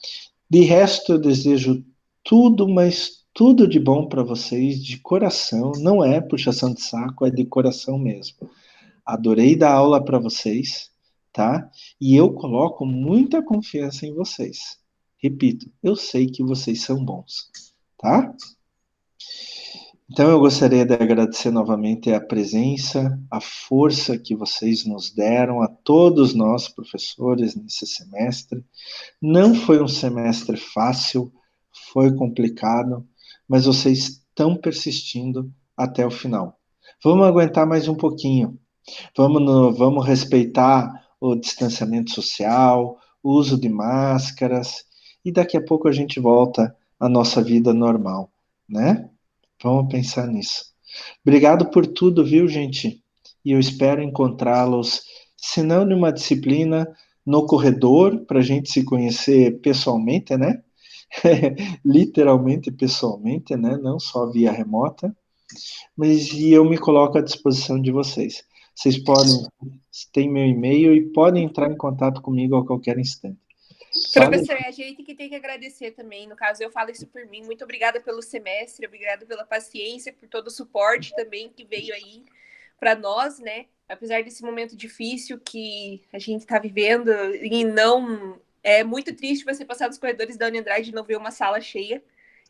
Speaker 1: De resto, eu desejo tudo, mas tudo de bom para vocês, de coração, não é puxação de saco, é de coração mesmo. Adorei dar aula para vocês, tá? E eu coloco muita confiança em vocês. Repito, eu sei que vocês são bons, tá? Então eu gostaria de agradecer novamente a presença, a força que vocês nos deram, a todos nós professores nesse semestre. Não foi um semestre fácil, foi complicado, mas vocês estão persistindo até o final. Vamos aguentar mais um pouquinho. Vamos respeitar o distanciamento social, o uso de máscaras, e daqui a pouco a gente volta à nossa vida normal, né? Vamos pensar nisso. Obrigado por tudo, viu, gente? E eu espero encontrá-los, se não numa disciplina, no corredor, para a gente se conhecer pessoalmente, né? Literalmente pessoalmente, né? Não só via remota. Mas eu me coloco à disposição de vocês. Vocês podem, têm meu e-mail e podem entrar em contato comigo a qualquer instante.
Speaker 2: Professor, é a gente que tem que agradecer também. No caso, eu falo isso por mim. Muito obrigada pelo semestre, obrigada pela paciência, por todo o suporte também que veio aí para nós, né? Apesar desse momento difícil que a gente está vivendo, e não. É muito triste você passar nos corredores da Andrade e não ver uma sala cheia.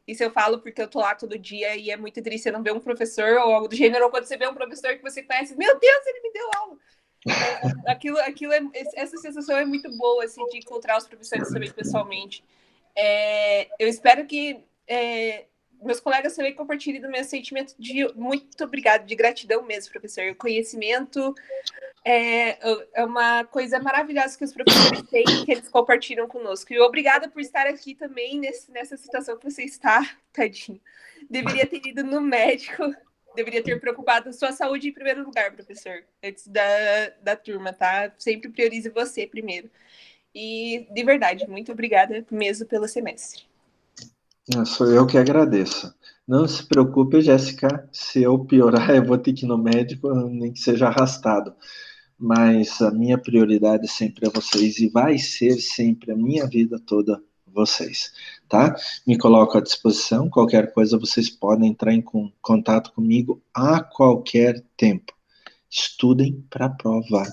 Speaker 2: Isso eu falo porque eu tô lá todo dia e é muito triste você não ver um professor ou algo do gênero, ou quando você vê um professor que você conhece, meu Deus, ele me deu aula. Essa sensação é muito boa, assim, de encontrar os professores também pessoalmente. Eu espero que meus colegas também compartilhem do meu sentimento de muito obrigado, de gratidão mesmo, professor. O conhecimento é uma coisa maravilhosa que os professores têm, que eles compartilham conosco. E obrigada por estar aqui também nessa situação que você está, tadinho. Deveria ter ido no médico. Deveria ter preocupado sua saúde em primeiro lugar, professor, antes da turma, tá? Sempre priorize você primeiro. E, de verdade, muito obrigada mesmo pelo semestre.
Speaker 1: Sou eu que agradeço. Não se preocupe, Jéssica, se eu piorar, eu vou ter que ir no médico, nem que seja arrastado. mas a minha prioridade sempre é vocês e vai ser sempre a minha vida toda vocês, tá? Me coloco à disposição, qualquer coisa vocês podem entrar em contato comigo a qualquer tempo. Estudem para a prova.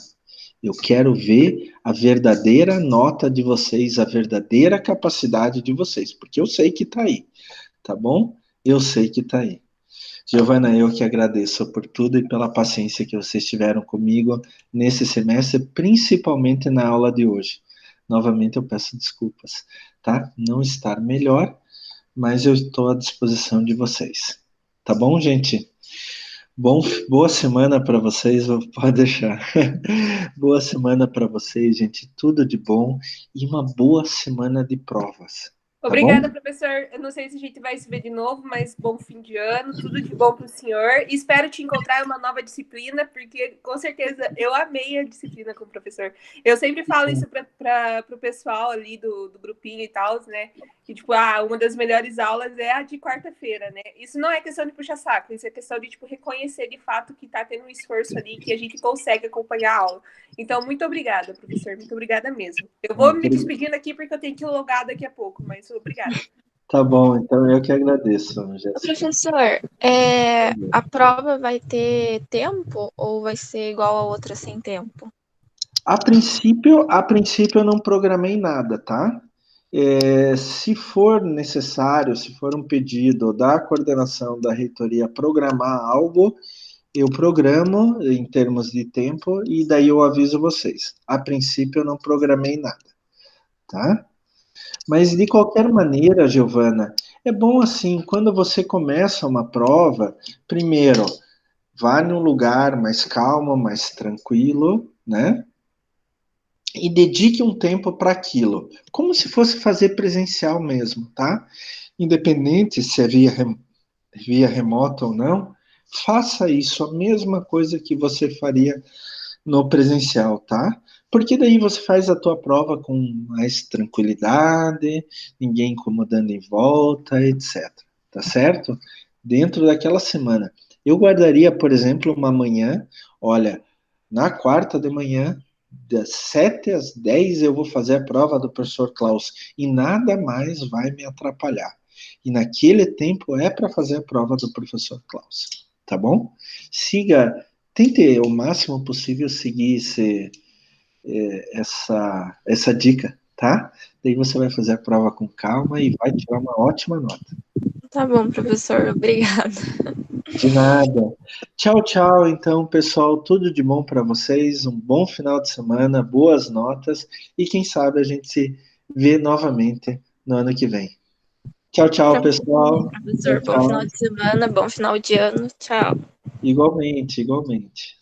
Speaker 1: Eu quero ver a verdadeira nota de vocês, a verdadeira capacidade de vocês, porque eu sei que está aí, tá bom? Eu sei que está aí. Giovana, eu que agradeço por tudo e pela paciência que vocês tiveram comigo nesse semestre, principalmente na aula de hoje. Novamente eu peço desculpas, tá? Não estar melhor, mas eu estou à disposição de vocês. Tá bom, gente? Boa semana para vocês, pode deixar. Boa semana para vocês, gente. Tudo de bom e uma boa semana de provas. Tá
Speaker 2: Obrigada,
Speaker 1: bom?
Speaker 2: professor. Eu não sei se a gente vai se ver de novo, mas bom fim de ano, tudo de bom para o senhor. E espero te encontrar em uma nova disciplina, porque com certeza eu amei a disciplina com o professor. Eu sempre falo isso para o pessoal ali do grupinho e tal, né? Que, tipo, uma das melhores aulas é a de quarta-feira, né? Isso não é questão de puxar saco, isso é questão de, tipo, reconhecer de fato que está tendo um esforço ali, que a gente consegue acompanhar a aula. Então, muito obrigada, professor. Muito obrigada mesmo. Eu vou me despedindo aqui porque eu tenho que logar daqui a pouco, mas obrigada.
Speaker 1: Tá bom, então eu que agradeço, Jéssica.
Speaker 3: Professor, a prova vai ter tempo ou vai ser igual a outra sem tempo?
Speaker 1: A princípio eu não programei nada, tá? Se for necessário, se for um pedido da coordenação da reitoria programar algo, eu programo em termos de tempo e daí eu aviso vocês. A princípio eu não programei nada, tá? Mas de qualquer maneira, Giovana, é bom assim, quando você começa uma prova, primeiro, vá num lugar mais calmo, mais tranquilo, né? E dedique um tempo para aquilo, como se fosse fazer presencial mesmo, tá? Independente se é via remota ou não, faça isso, a mesma coisa que você faria no presencial, tá? Porque daí você faz a tua prova com mais tranquilidade, ninguém incomodando em volta, etc. Tá certo? Dentro daquela semana. Eu guardaria, por exemplo, uma manhã, olha, na quarta de manhã, das 7 às 10 eu vou fazer a prova do professor Klaus e nada mais vai me atrapalhar. E naquele tempo é para fazer a prova do professor Klaus, tá bom? Tente o máximo possível seguir essa dica, tá? Daí você vai fazer a prova com calma e vai tirar uma ótima nota.
Speaker 3: Tá bom, professor, obrigada.
Speaker 1: De nada. Tchau, tchau. Então, pessoal, tudo de bom para vocês. Um bom final de semana, boas notas e quem sabe a gente se vê novamente no ano que vem. Tchau, tchau, pessoal.
Speaker 3: Professor,
Speaker 1: Tchau,
Speaker 3: bom final
Speaker 1: tchau.
Speaker 3: de semana, bom final de ano. Tchau.
Speaker 1: Igualmente, igualmente.